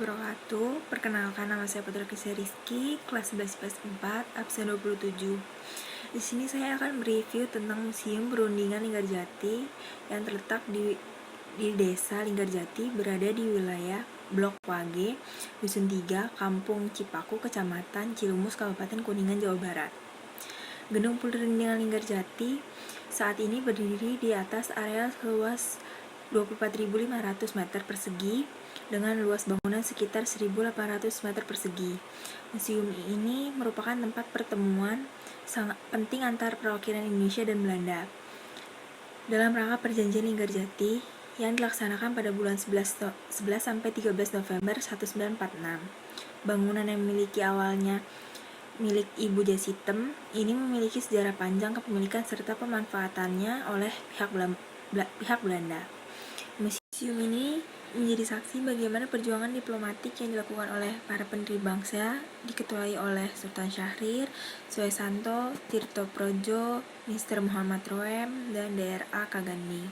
wabarakatuh. Perkenalkan, nama saya Putra Kisah Rizky, kelas 11 IPS 4, absen 27. Di sini saya akan mereview tentang Museum Perundingan Linggarjati yang terletak di Desa Linggarjati, berada di wilayah Blok Wage, Dusun 3, Kampung Cipaku, Kecamatan Cilumus, Kabupaten Kuningan, Jawa Barat. Gedung Perundingan Linggarjati saat ini berdiri di atas area seluas 24.500 meter persegi dengan luas bangunan sekitar 1.800 meter persegi. Museum ini merupakan tempat pertemuan sangat penting antar perwakilan Indonesia dan Belanda dalam rangka Perjanjian Linggarjati yang dilaksanakan pada bulan 11 sampai 13 November 1946. Bangunan yang awalnya milik Ibu Jasitem ini memiliki sejarah panjang kepemilikan serta pemanfaatannya oleh pihak Belanda. Museum ini menjadi saksi bagaimana perjuangan diplomatik yang dilakukan oleh para pendiri bangsa diketuai oleh Sultan Syahrir, Suesanto, Tirto Projo, Mr. Muhammad Roem, dan Dr. Kagandi.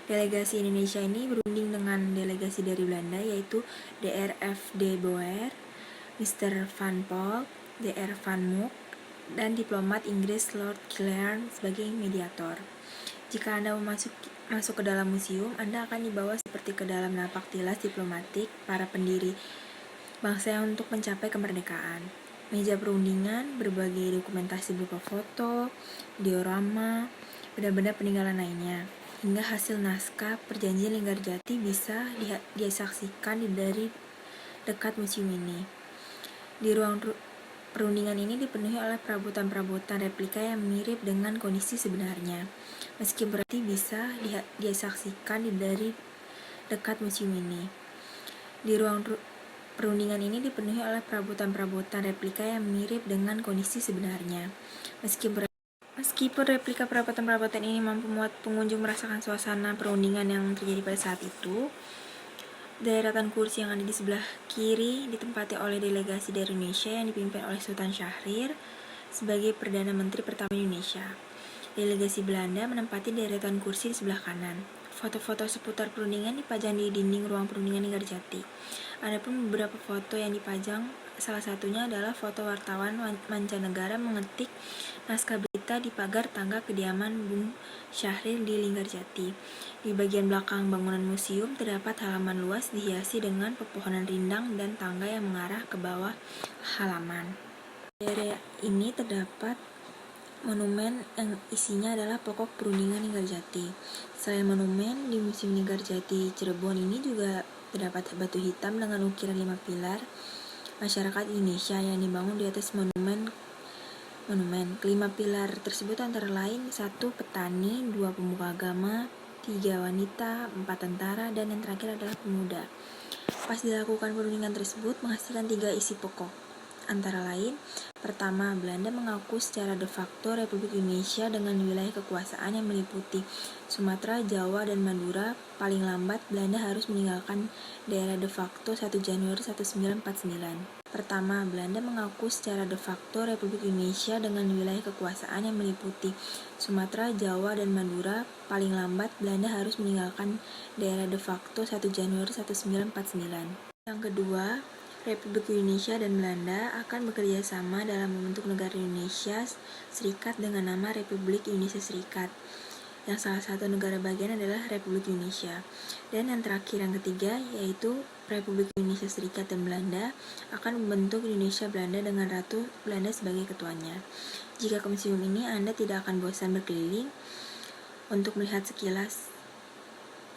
Delegasi Indonesia ini berunding dengan delegasi dari Belanda yaitu Dr. F. de Boer, Mr. Van Pol, Dr. Van Mook, dan diplomat Inggris Lord Killarn sebagai mediator. Jika Anda masuk ke dalam museum, Anda akan dibawa seperti ke dalam napak tilas diplomatik para pendiri bangsa yang untuk mencapai kemerdekaan. Meja perundingan, berbagai dokumentasi berupa foto, diorama, benda-benda peninggalan lainnya, hingga hasil naskah Perjanjian Linggarjati bisa disaksikan dari dekat museum ini. Di ruang perundingan ini dipenuhi oleh perabotan-perabotan replika yang mirip dengan kondisi sebenarnya, meski berarti bisa disaksikan dari dekat museum ini. Di ruang perundingan ini dipenuhi oleh perabotan-perabotan replika yang mirip dengan kondisi sebenarnya, meskipun replika perabotan-perabotan ini mampu membuat pengunjung merasakan suasana perundingan yang terjadi pada saat itu. Deretan kursi yang ada di sebelah kiri ditempati oleh delegasi dari Indonesia yang dipimpin oleh Sultan Syahrir sebagai Perdana Menteri pertama Indonesia. Delegasi Belanda menempati deretan kursi di sebelah kanan. Foto-foto seputar perundingan dipajang di dinding ruang perundingan Linggarjati. Adapun beberapa foto yang dipajang, salah satunya adalah foto wartawan mancanegara mengetik naskah berita di pagar tangga kediaman Bung Syahrir di Linggarjati. Di bagian belakang bangunan museum terdapat halaman luas dihiasi dengan pepohonan rindang dan tangga yang mengarah ke bawah halaman. Di area ini terdapat monumen yang isinya adalah pokok perundingan Linggarjati. Selain monumen, di Museum Linggarjati Cirebon ini juga terdapat batu hitam dengan ukiran 5 pilar masyarakat Indonesia yang dibangun di atas monumen. Kelima pilar tersebut antara lain 1 petani, 2 pemuka agama, 3 wanita, 4 tentara, dan yang terakhir adalah pemuda. Pas dilakukan perundingan tersebut menghasilkan 3 isi pokok. Antara lain, pertama, Belanda mengaku secara de facto Republik Indonesia dengan wilayah kekuasaan yang meliputi Sumatera, Jawa, dan Madura. Paling lambat, Belanda harus meninggalkan daerah de facto 1 Januari 1949. Pertama, Belanda mengaku secara de facto Republik Indonesia dengan wilayah kekuasaan yang meliputi Sumatera, Jawa, dan Madura. Paling lambat, Belanda harus meninggalkan daerah de facto 1 Januari 1949. Yang kedua, Republik Indonesia dan Belanda akan bekerja sama dalam membentuk negara Indonesia Serikat dengan nama Republik Indonesia Serikat, yang salah satu negara bagian adalah Republik Indonesia. Dan yang terakhir, yang ketiga, yaitu Republik Indonesia Serikat dan Belanda akan membentuk Indonesia Belanda dengan Ratu Belanda sebagai ketuanya. Jika ke museum ini, Anda tidak akan bosan berkeliling untuk melihat sekilas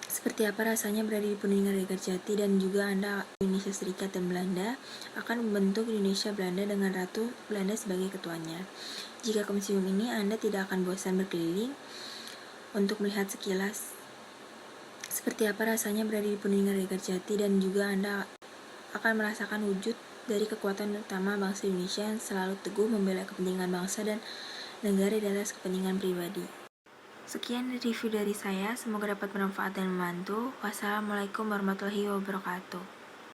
seperti apa rasanya berada di perundingan Linggarjati, dan juga Anda Indonesia Serikat dan Belanda akan membentuk Indonesia Belanda dengan Ratu Belanda sebagai ketuanya. Jika ke museum ini, Anda tidak akan bosan berkeliling untuk melihat sekilas seperti apa rasanya berada di perundingan Linggarjati, dan juga Anda akan merasakan wujud dari kekuatan utama bangsa Indonesia yang selalu teguh membela kepentingan bangsa dan negara di atas kepentingan pribadi. Sekian review dari saya, semoga dapat bermanfaat dan membantu. Wassalamualaikum warahmatullahi wabarakatuh.